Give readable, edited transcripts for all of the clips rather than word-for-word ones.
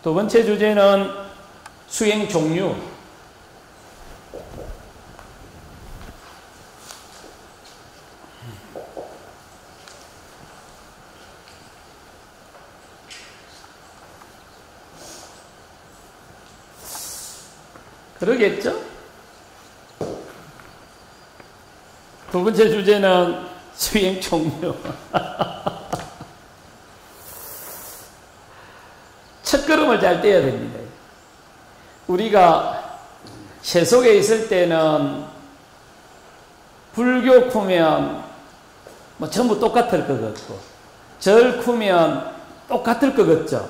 두 번째 주제는 수행 종류. 그러겠죠? 두 번째 주제는 수행 종류. 첫걸음을 잘 떼야 됩니다. 우리가 세속에 있을 때는 불교 쿠면 뭐 전부 똑같을 것 같고, 절 쿠면 똑같을 것 같죠.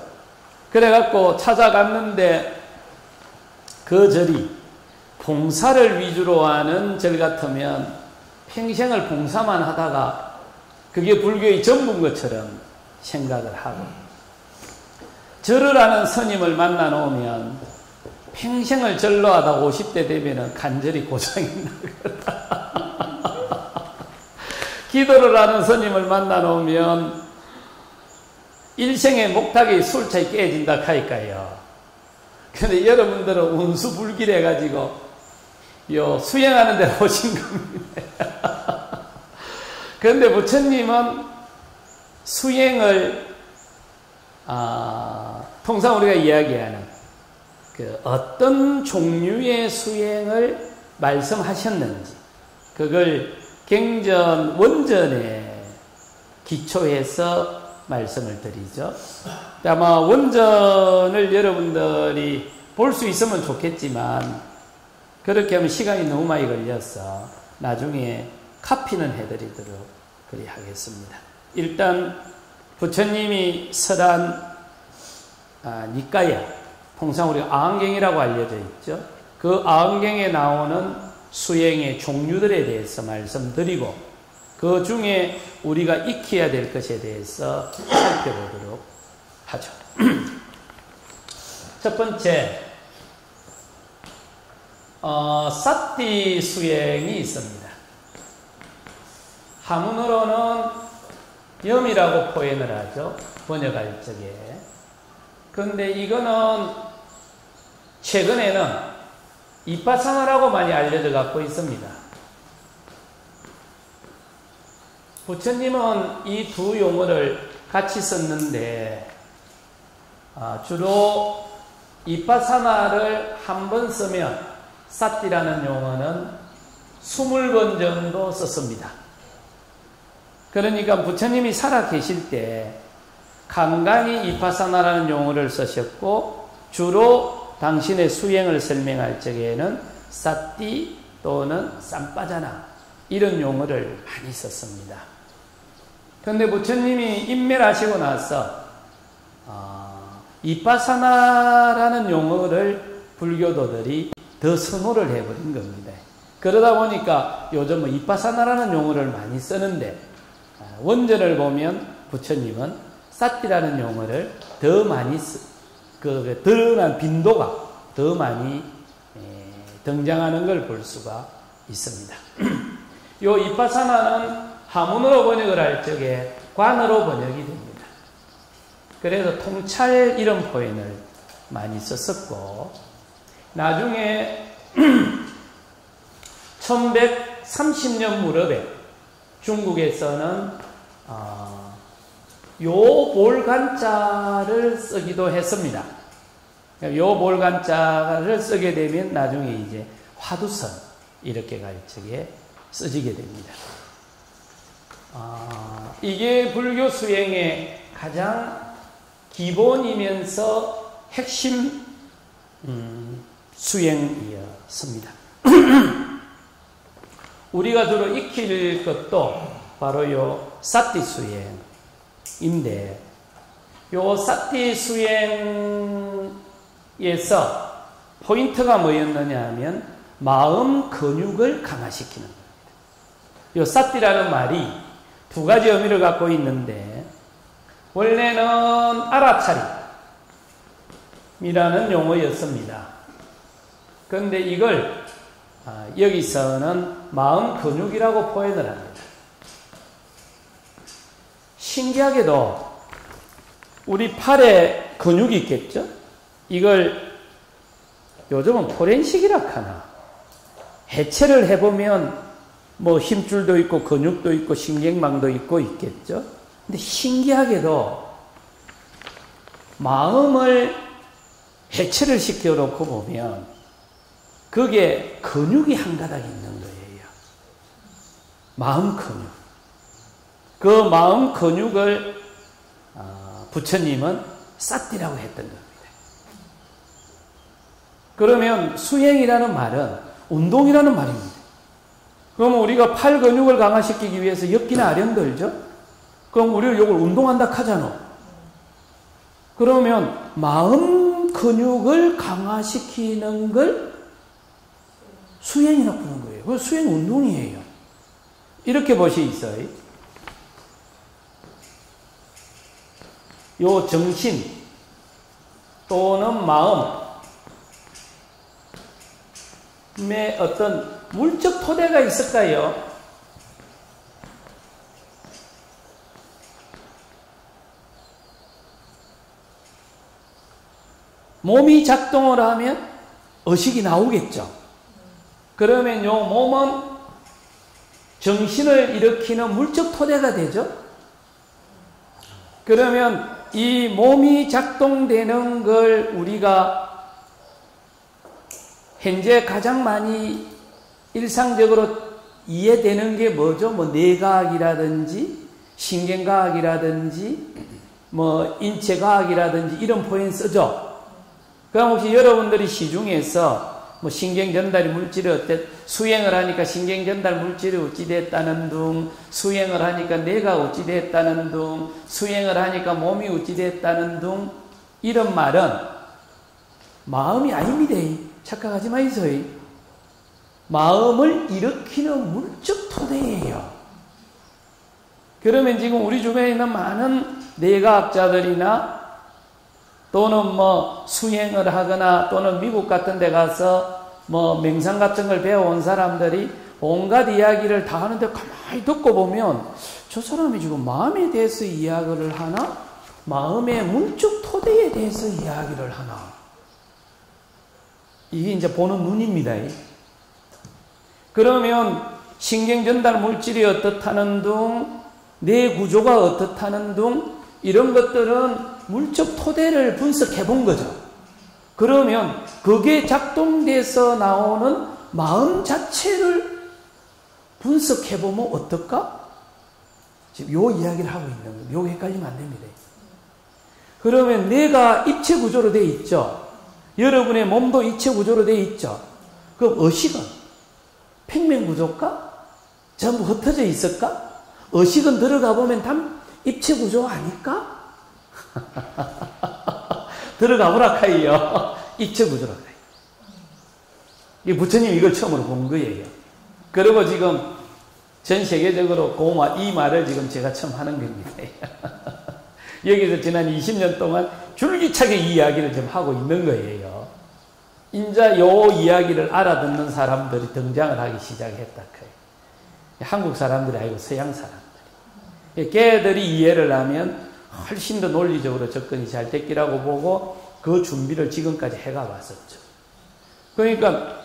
그래갖고 찾아갔는데 그 절이 봉사를 위주로 하는 절 같으면 평생을 봉사만 하다가 그게 불교의 전부인 것처럼 생각을 하고, 절을 하는 스님을 만나 놓으면 평생을 절로 하다 50대 되면 간절히 고장이 나거든. 기도를 하는 스님을 만나 놓으면 일생의 목탁이 술차에 깨진다 하니까요. 근데 여러분들은 운수불길해 가지고 수행하는 데 오신 겁니다. 그런데 부처님은 수행을 통상 우리가 이야기하는 그 어떤 종류의 수행을 말씀하셨는지 그걸 경전 원전에 기초해서 말씀을 드리죠. 아마 원전을 여러분들이 볼 수 있으면 좋겠지만 그렇게 하면 시간이 너무 많이 걸려서 나중에 카피는 해드리도록 그리 하겠습니다. 일단 부처님이 설한 니까야, 통상 우리가 아항경이라고 알려져 있죠. 그 아항경에 나오는 수행의 종류들에 대해서 말씀드리고 그 중에 우리가 익혀야 될 것에 대해서 살펴보도록 하죠. 첫 번째, 사띠 수행이 있습니다. 한문으로는 염이라고 표현을 하죠. 번역할 적에. 그런데 이거는 최근에는 이빠사나라고 많이 알려져 갖고 있습니다. 부처님은 이 두 용어를 같이 썼는데 주로 이빠사나를 한 번 쓰면 사띠라는 용어는 20번 정도 썼습니다. 그러니까 부처님이 살아 계실 때 간간히 이빠사나라는 용어를 쓰셨고 주로 당신의 수행을 설명할 적에는 사띠 또는 쌈빠자나 이런 용어를 많이 썼습니다. 그런데 부처님이 인멸하시고 나서 이빠사나라는 용어를 불교도들이 더 선호를 해버린 겁니다. 그러다 보니까 요즘은 이빠사나라는 용어를 많이 쓰는데 원전을 보면 부처님은 사띠라는 용어를 더 많이 드러난 빈도가 더 많이 등장하는 걸 볼 수가 있습니다. 요 이빠사나는 한문으로 번역을 할 적에 관어로 번역이 됩니다. 그래서 통찰 이런 표현을 많이 썼었고 나중에 1130년 무렵에 중국에서는 요볼간자를 쓰기도 했습니다. 요볼간자를 쓰게 되면 나중에 이제 화두선 이렇게 갈 적에 쓰지게 됩니다. 이게 불교 수행의 가장 기본이면서 핵심 수행이었습니다. 우리가 주로 익힐 것도 바로 요 사띠 수행인데 요 사띠 수행에서 포인트가 뭐였느냐 하면 마음 근육을 강화시키는 겁니다. 요 사띠라는 말이 두 가지 의미를 갖고 있는데 원래는 알아차림이라는 용어였습니다. 그런데 이걸 여기서는 마음 근육이라고 표현을 합니다. 신기하게도 우리 팔에 근육이 있겠죠? 이걸 요즘은 포렌식이라 하나. 해체를 해보면 뭐 힘줄도 있고 근육도 있고 신경망도 있고 있겠죠. 근데 신기하게도 마음을 해체를 시켜놓고 보면 그게 근육이 한 가닥 있는 거예요. 마음 근육. 그 마음 근육을 부처님은 쌌디라고 했던 겁니다. 그러면 수행이라는 말은 운동이라는 말입니다. 그럼 우리가 팔 근육을 강화시키기 위해서 엽기나 아령들죠? 그럼 우리가 이걸 운동한다 하잖아. 그러면 마음 근육을 강화시키는 걸 수행이라고 부르는 거예요. 그 수행 운동이에요. 이렇게 보시있어요. 요 정신 또는 마음에 어떤 물적 토대가 있을까요? 몸이 작동을 하면 의식이 나오겠죠. 그러면 요 몸은 정신을 일으키는 물적 토대가 되죠. 그러면 이 몸이 작동되는 걸 우리가 현재 가장 많이 일상적으로 이해되는 게 뭐죠? 뭐 뇌과학이라든지 신경과학이라든지 뭐 인체과학이라든지 이런 표현 쓰죠. 그럼 혹시 여러분들이 시중에서 뭐 신경전달이 물질이 수행을 하니까 신경전달 물질이 어찌 됐다는 둥, 수행을 하니까 뇌가 어찌 됐다는 둥, 수행을 하니까 몸이 어찌 됐다는 둥, 이런 말은 마음이 아닙니다. 착각하지 마이소이. 마음을 일으키는 물적 토대예요. 그러면 지금 우리 주변에 있는 많은 뇌과학자들이나 또는 뭐 수행을 하거나 또는 미국 같은 데 가서 뭐 명상 같은 걸 배워온 사람들이 온갖 이야기를 다 하는데 가만히 듣고 보면 저 사람이 지금 마음에 대해서 이야기를 하나? 마음의 물적 토대에 대해서 이야기를 하나? 이게 이제 보는 눈입니다. 그러면 신경전달 물질이 어떻다는 둥, 뇌 구조가 어떻다는 둥, 이런 것들은 물적 토대를 분석해 본 거죠. 그러면 그게 작동돼서 나오는 마음 자체를 분석해 보면 어떨까? 지금 요 이야기를 하고 있는 거예요. 요 헷갈리면 안 됩니다. 그러면 뇌가 입체 구조로 되어 있죠. 여러분의 몸도 입체 구조로 되어 있죠. 그럼 의식은 평면 구조일까? 전부 흩어져 있을까? 의식은 들어가 보면 다 입체 구조 아닐까? 들어가 보라 카이요. 입체 구조라 카이. 이 부처님이 이걸 처음으로 본 거예요. 그리고 지금 전 세계적으로 이 말을 지금 제가 처음 하는 겁니다. 여기서 지난 20년 동안 줄기차게 이 이야기를 지금 하고 있는 거예요. 인자 요 이야기를 알아듣는 사람들이 등장을 하기 시작했다. 한국 사람들이 아니고 서양 사람들이. 걔들이 이해를 하면 훨씬 더 논리적으로 접근이 잘 됐기라고 보고 그 준비를 지금까지 해가 왔었죠. 그러니까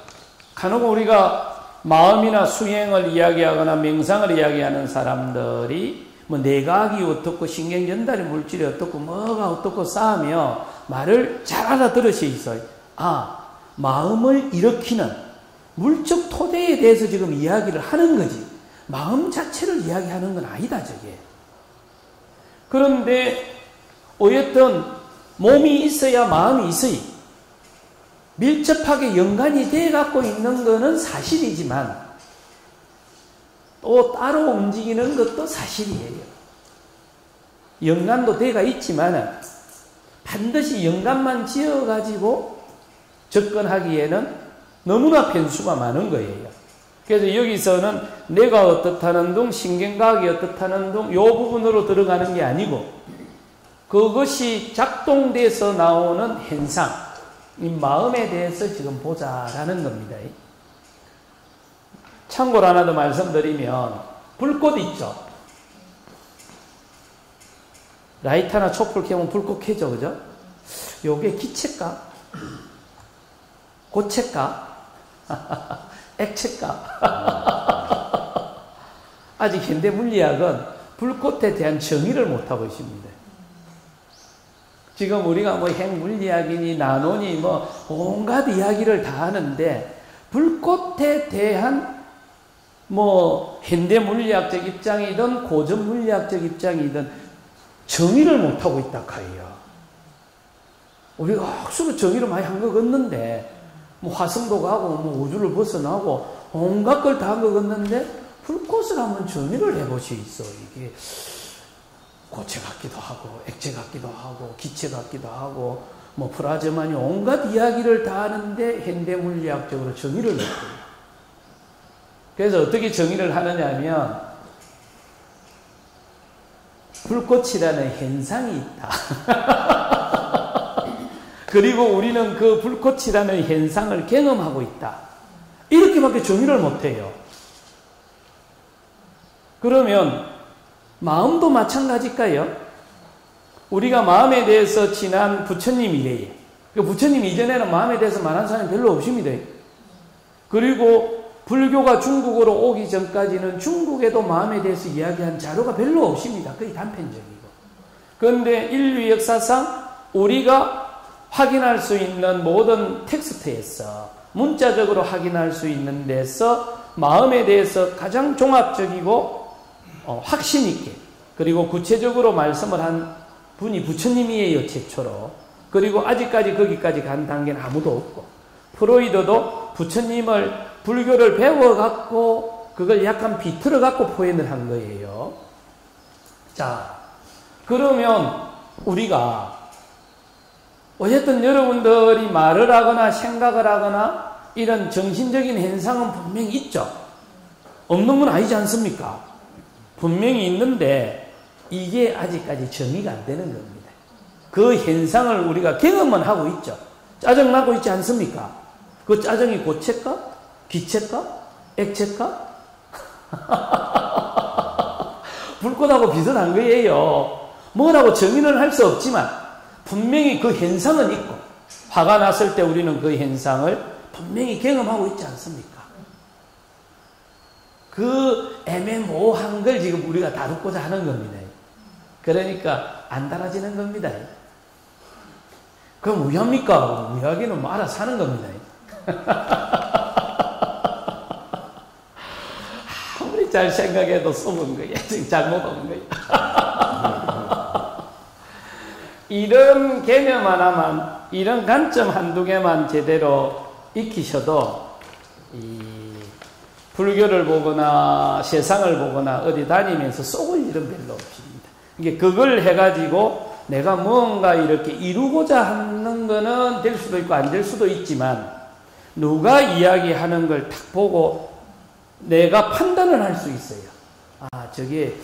간혹 우리가 마음이나 수행을 이야기하거나 명상을 이야기하는 사람들이 뭐 뇌과학이 어떻고 신경전달의 물질이 어떻고 뭐가 어떻고 싸우며 말을 잘 알아들을 수 있어요. 마음을 일으키는 물적 토대에 대해서 지금 이야기를 하는 거지 마음 자체를 이야기하는 건 아니다 저게. 그런데 어쨌든 몸이 있어야 마음이 있어요. 밀접하게 연관이 돼 갖고 있는 것은 사실이지만 또 따로 움직이는 것도 사실이에요. 연관도 돼가 있지만 반드시 연관만 지어가지고 접근하기에는 너무나 변수가 많은 거예요. 그래서 여기서는 뇌가 어떻다는 둥, 신경과학이 어떻다는 둥, 요 부분으로 들어가는 게 아니고 그것이 작동돼서 나오는 현상, 이 마음에 대해서 지금 보자라는 겁니다. 참고로 하나 더 말씀드리면 불꽃 있죠. 라이터나 촛불 켜면 불꽃 켜죠, 그죠? 요게 기체일까? 고체가? 액체가? 아직 현대 물리학은 불꽃에 대한 정의를 못하고 있습니다. 지금 우리가 뭐 핵물리학이니 나노니 뭐 온갖 이야기를 다 하는데 불꽃에 대한 뭐 현대 물리학적 입장이든 고전 물리학적 입장이든 정의를 못하고 있다 카이요. 우리가 확실히 정의를 많이 한 거 같는데 뭐 화성도 가고 뭐 우주를 벗어나고 온갖 걸 다 한 거 같는데 불꽃을 한번 정의를 해보시겠어. 이게 고체 같기도 하고 액체 같기도 하고 기체 같기도 하고 뭐 플라즈마니 온갖 이야기를 다 하는데 현대 물리학적으로 정의를 못해요. 그래서 어떻게 정의를 하느냐 하면 불꽃이라는 현상이 있다. 그리고 우리는 그 불꽃이라는 현상을 경험하고 있다. 이렇게밖에 정의를 못해요. 그러면 마음도 마찬가지일까요? 우리가 마음에 대해서 친한 부처님 이래요. 부처님 이전에는 마음에 대해서 말한 사람이 별로 없습니다. 그리고 불교가 중국으로 오기 전까지는 중국에도 마음에 대해서 이야기한 자료가 별로 없습니다. 거의 단편적이고. 그런데 인류 역사상 우리가 확인할 수 있는 모든 텍스트에서 문자적으로 확인할 수 있는 데서 마음에 대해서 가장 종합적이고 확신 있게 그리고 구체적으로 말씀을 한 분이 부처님이에요. 최초로. 그리고 아직까지 거기까지 간 단계는 아무도 없고 프로이드도 부처님을 불교를 배워갖고 그걸 약간 비틀어갖고 표현을 한 거예요. 자, 그러면 우리가 어쨌든 여러분들이 말을 하거나 생각을 하거나 이런 정신적인 현상은 분명히 있죠. 없는 건 아니지 않습니까? 분명히 있는데 이게 아직까지 정의가 안 되는 겁니다. 그 현상을 우리가 경험은 하고 있죠. 짜증나고 있지 않습니까? 그 짜증이 고체가? 기체가? 액체가? 불꽃하고 비슷한 거예요. 뭐라고 정의는 할 수 없지만 분명히 그 현상은 있고 화가 났을 때 우리는 그 현상을 분명히 경험하고 있지 않습니까? 그 애매모호한 걸 지금 우리가 다루고자 하는 겁니다. 그러니까 안 달아지는 겁니다. 그럼 우야입니까? 우야기는 뭐 알아서 하는 겁니다. 아무리 잘 생각해도 속은 거야. 지금 잘못 온 거야. 이런 개념 하나만, 이런 관점 한두 개만 제대로 익히셔도 이 불교를 보거나 세상을 보거나 어디 다니면서 썩을 일은 별로 없습니다. 이게 그걸 해가지고 내가 뭔가 이렇게 이루고자 하는 거는 될 수도 있고 안 될 수도 있지만 누가 이야기하는 걸 딱 보고 내가 판단을 할 수 있어요. 아, 저게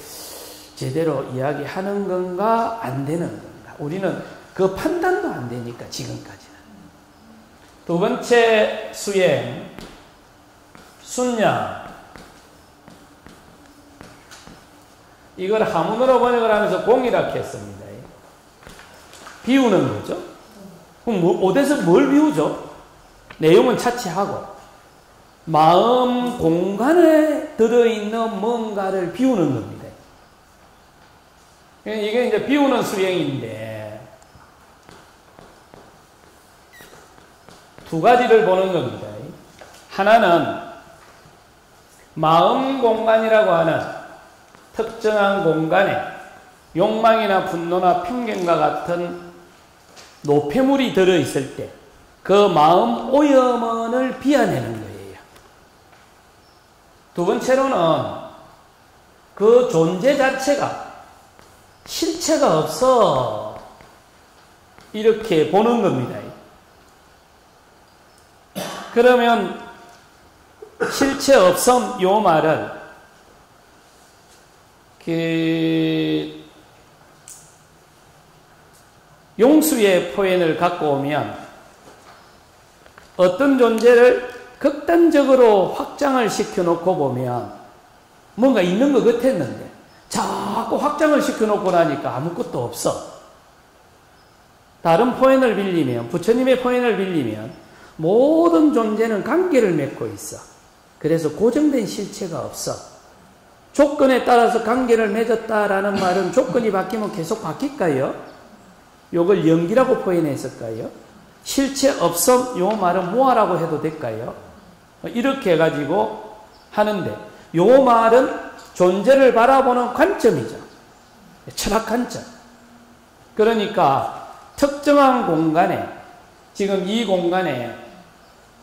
제대로 이야기하는 건가 안 되는 건가. 우리는 그 판단도 안 되니까 지금까지는. 두 번째 수행, 순양. 이걸 한문으로 번역을 하면서 공이라고 했습니다. 비우는 거죠. 그럼 어디서 뭘 비우죠? 내용은 차치하고 마음 공간에 들어있는 뭔가를 비우는 겁니다. 이게 이제 비우는 수행인데 두 가지를 보는 겁니다. 하나는 마음 공간이라고 하는 특정한 공간에 욕망이나 분노나 편견과 같은 노폐물이 들어있을 때 그 마음 오염원을 비워내는 거예요. 두 번째로는 그 존재 자체가 실체가 없어 이렇게 보는 겁니다. 그러면 실체 없음 요 말은 용수의 표현을 갖고 오면 어떤 존재를 극단적으로 확장을 시켜놓고 보면 뭔가 있는 것 같았는데 자꾸 확장을 시켜놓고 나니까 아무것도 없어. 다른 표현을 빌리면, 부처님의 표현을 빌리면 모든 존재는 관계를 맺고 있어. 그래서 고정된 실체가 없어. 조건에 따라서 관계를 맺었다라는 말은 조건이 바뀌면 계속 바뀔까요? 요걸 연기라고 표현했을까요? 실체 없음, 요 말은 무아라고 해도 될까요? 이렇게 해가지고 하는데, 요 말은 존재를 바라보는 관점이죠. 철학 관점. 그러니까 특정한 공간에, 지금 이 공간에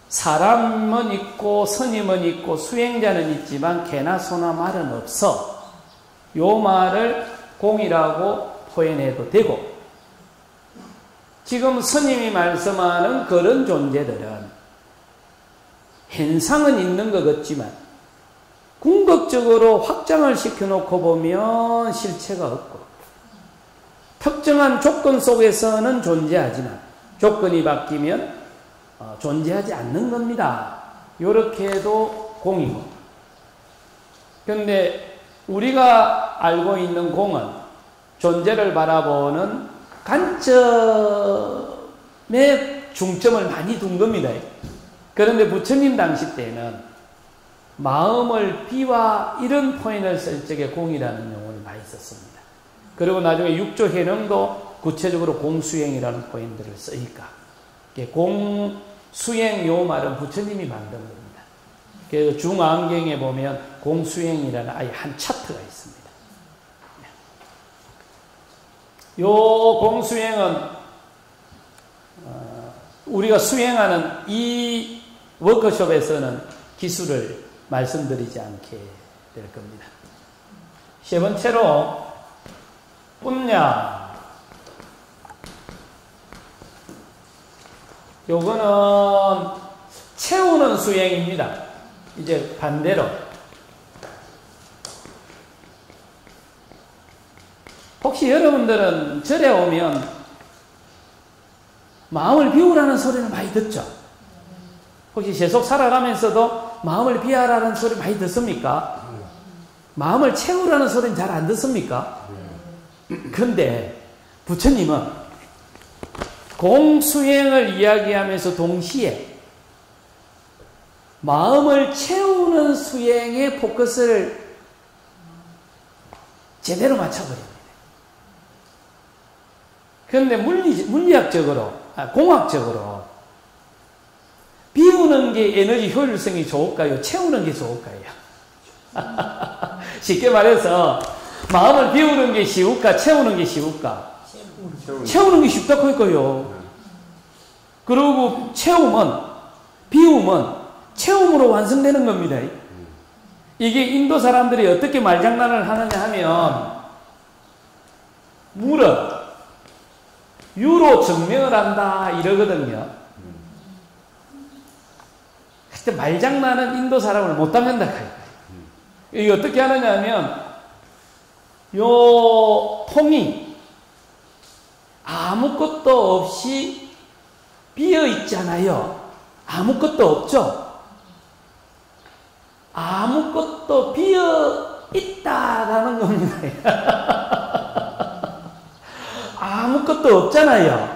사람은 있고 스님은 있고 수행자는 있지만 개나 소나 말은 없어. 요 말을 공이라고 표현해도 되고, 지금 스님이 말씀하는 그런 존재들은 현상은 있는 것 같지만 궁극적으로 확장을 시켜놓고 보면 실체가 없고, 특정한 조건 속에서는 존재하지만 조건이 바뀌면 존재하지 않는 겁니다. 이렇게 해도 공이고. 그런데 우리가 알고 있는 공은 존재를 바라보는 관점에 중점을 많이 둔 겁니다. 그런데 부처님 당시 때는 마음을 비와 이런 표현을 쓸 적에 공이라는 용어를 많이 썼습니다. 그리고 나중에 육조 해능도 구체적으로 공수행이라는 표현들을 쓰니까 공수행 요 말은 부처님이 만든 겁니다. 그래서 중안경에 보면 공수행이라는 아예 한 차트가 있습니다. 요 공수행은 우리가 수행하는 이 워크숍에서는 기술을 말씀드리지 않게 될 겁니다. 세 번째로 뿐냐, 요거는 채우는 수행입니다. 이제 반대로 혹시 여러분들은 절에 오면 마음을 비우라는 소리를 많이 듣죠? 혹시 계속 살아가면서도 마음을 비우라는 소리 많이 듣습니까? 마음을 채우라는 소리는 잘 안 듣습니까? 근데 부처님은 공수행을 이야기하면서 동시에 마음을 채우는 수행에 포커스를 제대로 맞춰버립니다. 그런데 공학적으로 비우는 게 에너지 효율성이 좋을까요? 채우는 게 좋을까요? 쉽게 말해서 마음을 비우는 게 쉬울까? 채우는 게 쉬울까? 채우는 게 쉽다고 할까요? 그리고 비움은 채움으로 완성되는 겁니다. 이게 인도 사람들이 어떻게 말장난을 하느냐 하면 물은 유로 증명을 한다 이러거든요. 그때 말장난은 인도 사람을 못 당한다. 이게 어떻게 하느냐 하면 요 통이 아무것도 없이 비어 있잖아요. 아무것도 없죠. 아무것도 비어 있다라는 겁니다. 아무것도 없잖아요.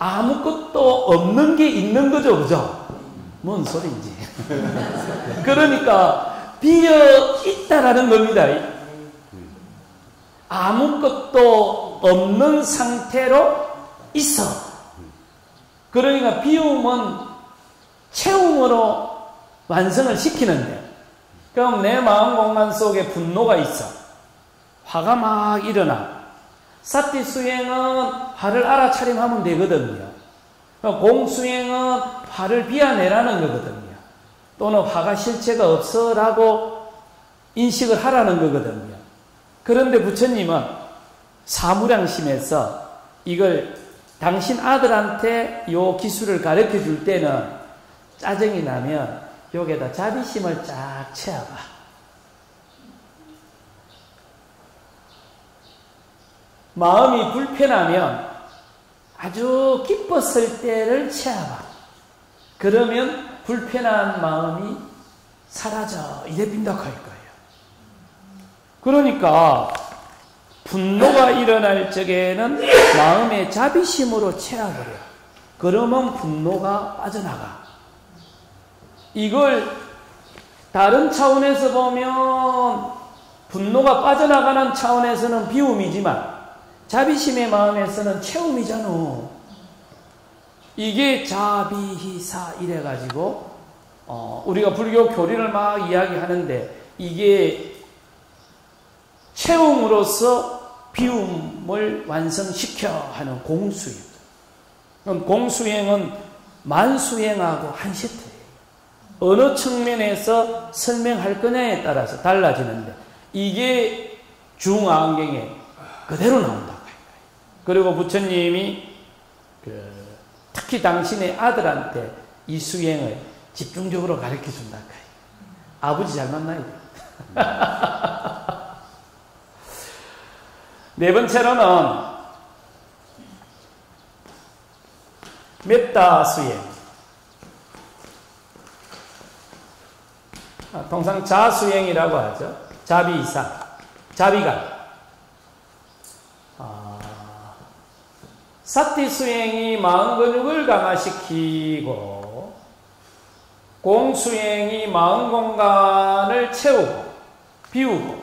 아무것도 없는 게 있는 거죠, 그죠? 뭔 소리인지. 그러니까 비어 있다라는 겁니다. 아무것도 없는 상태로 있어. 그러니까 비움은 채움으로 완성을 시키는데, 그럼 내 마음 공간 속에 분노가 있어. 화가 막 일어나. 사티 수행은 화를 알아차림하면 되거든요. 공수행은 화를 비워내라는 거거든요. 또는 화가 실체가 없어라고 인식을 하라는 거거든요. 그런데 부처님은 사무량심에서 이걸 당신 아들한테 요 기술을 가르쳐 줄 때는 짜증이 나면 여기에다 자비심을 쫙 채워봐. 마음이 불편하면 아주 기뻤을 때를 채워봐. 그러면 불편한 마음이 사라져. 이래 빈다고 할 거예요. 그러니까 분노가 일어날 적에는 마음의 자비심으로 채워버려. 그러면 분노가 빠져나가. 이걸 다른 차원에서 보면 분노가 빠져나가는 차원에서는 비움이지만 자비심의 마음에서는 채움이잖아. 이게 자비희사 이래가지고 우리가 불교 교리를 막 이야기하는데 이게 채움으로써 비움을 완성시켜 하는 공수행. 공수행은 만수행하고 한 세트예요. 어느 측면에서 설명할 거냐에 따라서 달라지는데 이게 중앙경에 그대로 나온다. 그리고 부처님이 특히 당신의 아들한테 이 수행을 집중적으로 가르쳐 준다. 아버지 잘 만나야 돼. 네 번째로는 메타 수행. 통상 자수행이라고 하죠. 자비이상, 자비가. 사티 수행이 마음 근육을 강화시키고 공수행이 마음 공간을 채우고 비우고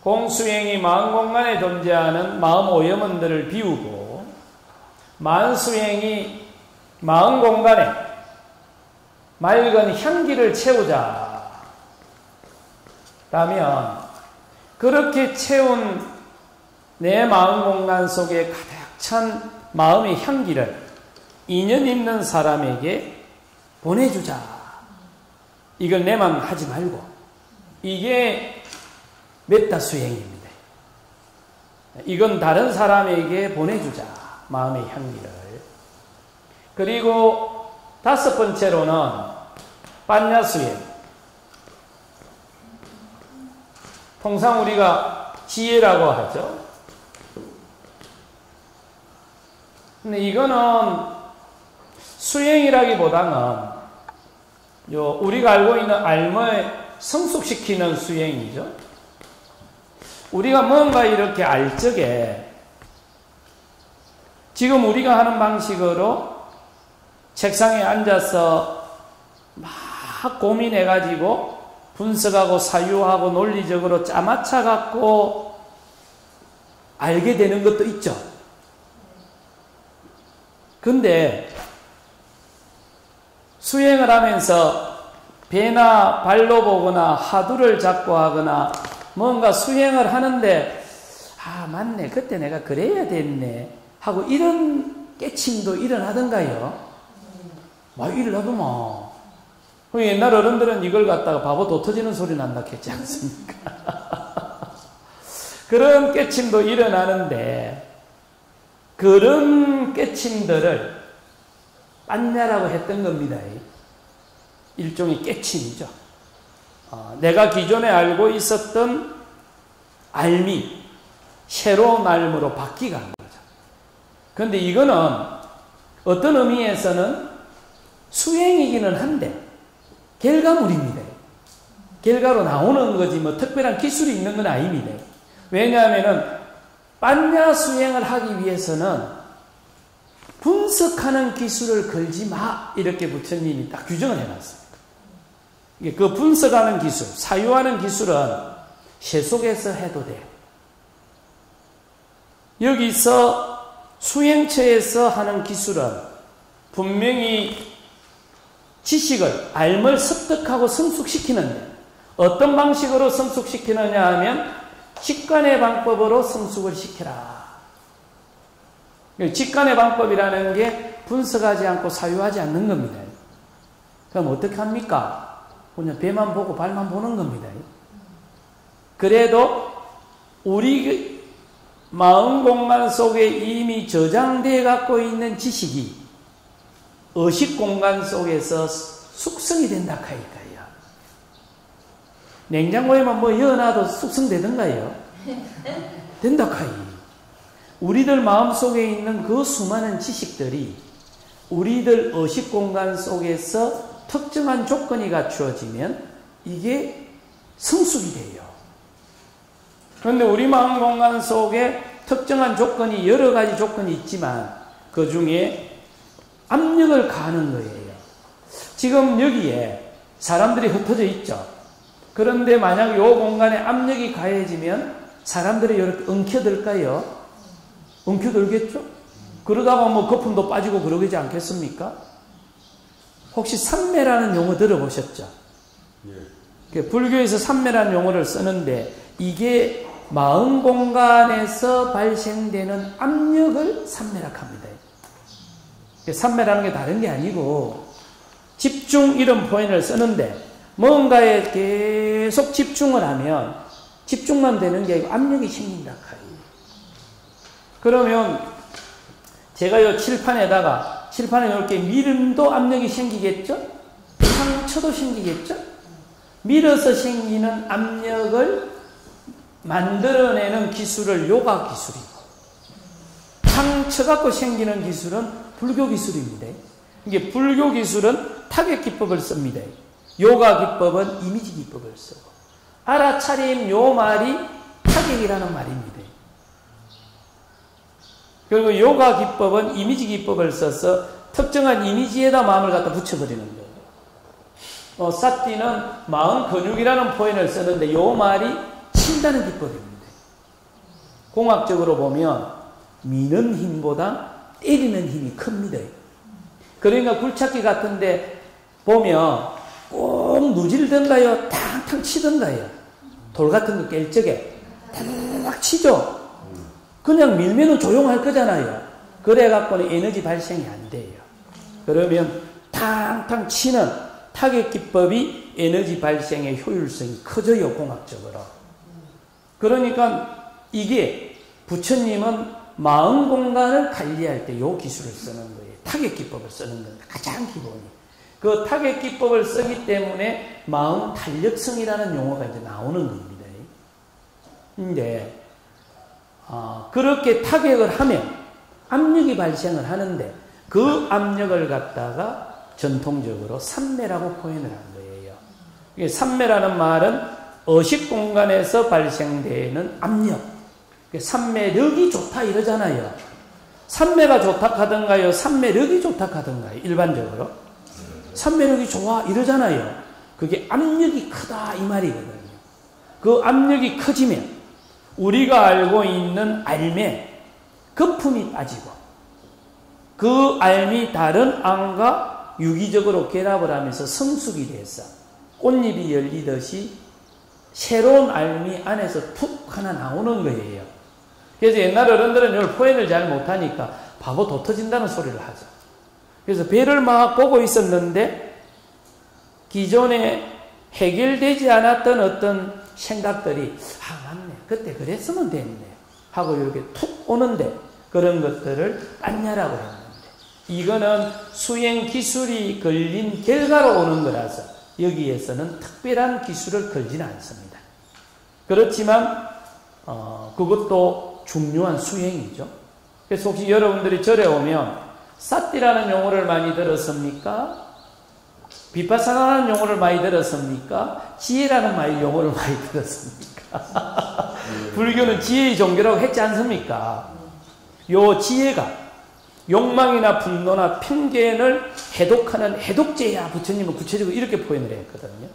공수행이 마음 공간에 존재하는 마음 오염원들을 비우고 만수행이 마음 공간에 맑은 향기를 채우자. 라면 그렇게 채운 내 마음 공간 속에 가득 찬 마음의 향기를 인연 있는 사람에게 보내주자. 이걸 내만 하지 말고. 이게 메타 수행입니다. 이건 다른 사람에게 보내주자. 마음의 향기를. 그리고 다섯 번째로는 빠ඤ냐 수행. 통상 우리가 지혜라고 하죠. 근데 이거는 수행이라기보다는 우리가 알고 있는 알을 성숙시키는 수행이죠. 우리가 뭔가 이렇게 알 적에 지금 우리가 하는 방식으로 책상에 앉아서 막 고민해가지고 분석하고 사유하고 논리적으로 짜맞춰갖고 알게 되는 것도 있죠. 근데 수행을 하면서 배나 발로 보거나 화두를 잡고 하거나 뭔가 수행을 하는데 맞네, 그때 내가 그래야 됐네 하고 이런 깨침도 일어나던가요? 일어나더만. 옛날 어른들은 이걸 갖다가 바보 도 터지는 소리 난다 했지 않습니까? 그런 깨침도 일어나는데 그런 깨침들을 빠ඤ냐라고 했던 겁니다. 일종의 깨침이죠. 내가 기존에 알고 있었던 알미, 새로운 알므로 바뀌게 하는 거죠. 그런데 이거는 어떤 의미에서는 수행이기는 한데 결과물입니다. 결과로 나오는 거지 특별한 기술이 있는 건 아닙니다. 왜냐하면은 빠ඤ냐 수행을 하기 위해서는 분석하는 기술을 걸지 마 이렇게 부처님이 딱 규정을 해놨습니다. 그 분석하는 기술, 사유하는 기술은 세속에서 해도 돼. 여기서 수행처에서 하는 기술은 분명히 지식을, 알을 습득하고 성숙시키는데 어떤 방식으로 성숙시키느냐 하면 직관의 방법으로 성숙을 시켜라. 직관의 방법이라는 게 분석하지 않고 사유하지 않는 겁니다. 그럼 어떻게 합니까? 그냥 배만 보고 발만 보는 겁니다. 그래도 우리 마음 공간 속에 이미 저장되어 갖고 있는 지식이 의식 공간 속에서 숙성이 된다 카이까요. 냉장고에만 넣어놔도 숙성되던가요? 된다 카이. 우리들 마음속에 있는 그 수많은 지식들이 우리들 의식 공간 속에서 특정한 조건이 갖추어지면 이게 성숙이 돼요. 그런데 우리 마음 공간 속에 특정한 조건이 여러 가지 조건이 있지만 그 중에 압력을 가하는 거예요. 지금 여기에 사람들이 흩어져 있죠. 그런데 만약 이 공간에 압력이 가해지면 사람들이 이렇게 엉켜들까요? 엉켜들겠죠? 그러다가 뭐 거품도 빠지고 그러지 않겠습니까? 혹시 삼매라는 용어 들어보셨죠? 예. 불교에서 삼매라는 용어를 쓰는데 이게 마음 공간에서 발생되는 압력을 삼매라고 합니다. 삼매라는 게 다른 게 아니고 집중 이런 표현을 쓰는데 뭔가에 계속 집중을 하면 집중만 되는 게 아니고 압력이 생긴다. 그러면 제가 이 칠판에 이렇게 밀음도 압력이 생기겠죠? 상처도 생기겠죠? 밀어서 생기는 압력을 만들어내는 기술을 요가 기술이고 상처 갖고 생기는 기술은 불교 기술입니다. 이게 불교 기술은 타격 기법을 씁니다. 요가 기법은 이미지 기법을 쓰고 알아차림 요 말이 타격이라는 말입니다. 그리고 요가 기법은 이미지 기법을 써서 특정한 이미지에다 마음을 갖다 붙여버리는 거예요. 사띠는 마음 근육이라는 표현을 쓰는데 요 말이 친다는 기법입니다. 공학적으로 보면 미는 힘보다 때리는 힘이 큽니다. 그러니까 굴착기 같은데 보면 꼭 누질던가요? 탕탕 치던가요? 돌 같은 거 깰 적에 탁 치죠? 그냥 밀면은 조용할 거잖아요. 그래갖고는 에너지 발생이 안 돼요. 그러면 탕탕 치는 타격 기법이 에너지 발생의 효율성이 커져요, 공학적으로. 그러니까 이게 부처님은 마음 공간을 관리할 때 이 기술을 쓰는 거예요. 타격 기법을 쓰는 겁니다. 가장 기본이. 그 타격 기법을 쓰기 때문에 마음 탄력성이라는 용어가 이제 나오는 겁니다. 근데 그렇게 타격을 하면 압력이 발생을 하는데 그 압력을 갖다가 전통적으로 삼매라고 표현을 한 거예요. 이게 삼매라는 말은 의식 공간에서 발생되는 압력. 삼매력이 좋다 이러잖아요. 삼매가 좋다 하던가요? 삼매력이 좋다 하던가요? 일반적으로. 삼매력이 좋아 이러잖아요. 그게 압력이 크다 이 말이거든요. 그 압력이 커지면 우리가 알고 있는 알매, 거품이 빠지고 그 알미 다른 암과 유기적으로 결합을 하면서 성숙이 돼서 꽃잎이 열리듯이 새로운 알미 안에서 툭 하나 나오는 거예요. 그래서 옛날 어른들은 이걸 표현을 잘 못하니까 바보 도 터진다는 소리를 하죠. 그래서 배를 막 보고 있었는데 기존에 해결되지 않았던 어떤 생각들이 맞네. 그때 그랬으면 됐네. 하고 이렇게 툭 오는데 그런 것들을 딴냐라고 했는데 이거는 수행 기술이 걸린 결과로 오는 거라서 여기에서는 특별한 기술을 걸지는 않습니다. 그렇지만 그것도 중요한 수행이죠. 그래서 혹시 여러분들이 절에 오면 사띠라는 용어를 많이 들었습니까? 비파사나라는 용어를 많이 들었습니까? 지혜라는 용어를 많이 들었습니까? 불교는 지혜의 종교라고 했지 않습니까? 요 지혜가 욕망이나 분노나 편견을 해독하는 해독제야. 부처님은 구체적으로 이렇게 표현을 했거든요.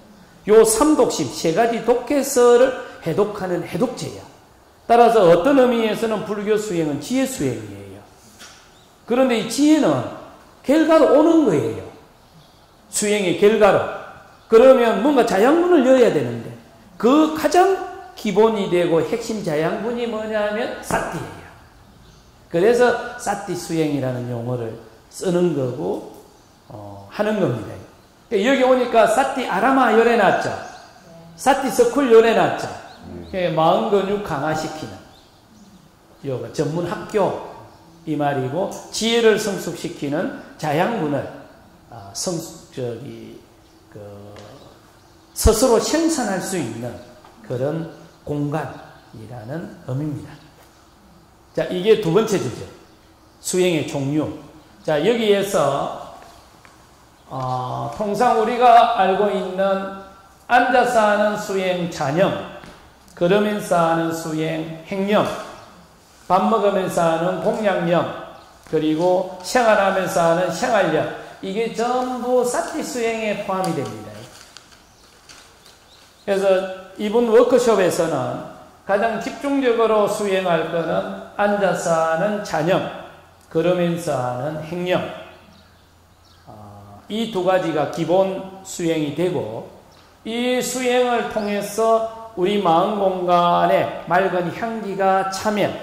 요 삼독심, 세 가지 독해설을 해독하는 해독제야. 따라서 어떤 의미에서는 불교 수행은 지혜 수행이에요. 그런데 이 지혜는 결과로 오는 거예요. 수행의 결과로. 그러면 뭔가 자양분을 넣어야 되는데 그 가장 기본이 되고 핵심 자양분이 뭐냐면 사띠예요. 그래서 사띠 수행이라는 용어를 쓰는 거고 하는 겁니다. 여기 오니까 사띠 아라마 열해놨죠. 사띠 서쿨 열해놨죠. 마음 근육 강화시키는 요가 전문 학교 이 말이고 지혜를 성숙시키는 자양분을 스스로 생산할 수 있는 그런 공간이라는 의미입니다. 자, 이게 두 번째 주제. 수행의 종류. 자, 여기에서, 통상 우리가 알고 있는 앉아서 하는 수행 잔영, 걸으면서 하는 수행, 행령, 밥 먹으면서 하는 공양령, 그리고 생활하면서 하는 생활령, 이게 전부 사티 수행에 포함이 됩니다. 그래서 이번 워크숍에서는 가장 집중적으로 수행할 것은 앉아서 하는 잔영, 걸으면서 하는 행령, 이 두 가지가 기본 수행이 되고, 이 수행을 통해서 우리 마음 공간에 맑은 향기가 차면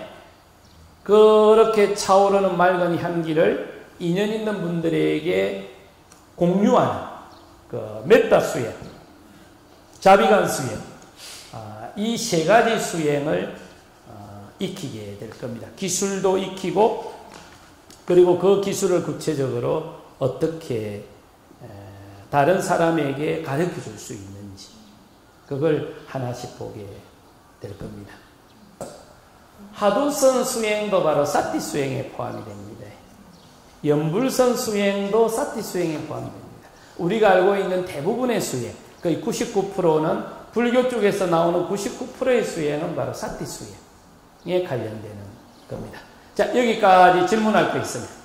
그렇게 차오르는 맑은 향기를 인연 있는 분들에게 공유하는 그 메타 수행, 자비간 수행, 이 세 가지 수행을 익히게 될 겁니다. 기술도 익히고, 그리고 그 기술을 구체적으로 어떻게 다른 사람에게 가르쳐 줄 수 있는지, 그걸 하나씩 보게 될 겁니다. 하두선 수행도 바로 사티 수행에 포함이 됩니다. 연불선 수행도 사티 수행에 포함이 됩니다. 우리가 알고 있는 대부분의 수행, 거의 99%는 불교 쪽에서 나오는 99%의 수행은 바로 사티 수행에 관련되는 겁니다. 자, 여기까지 질문할 거 있습니다.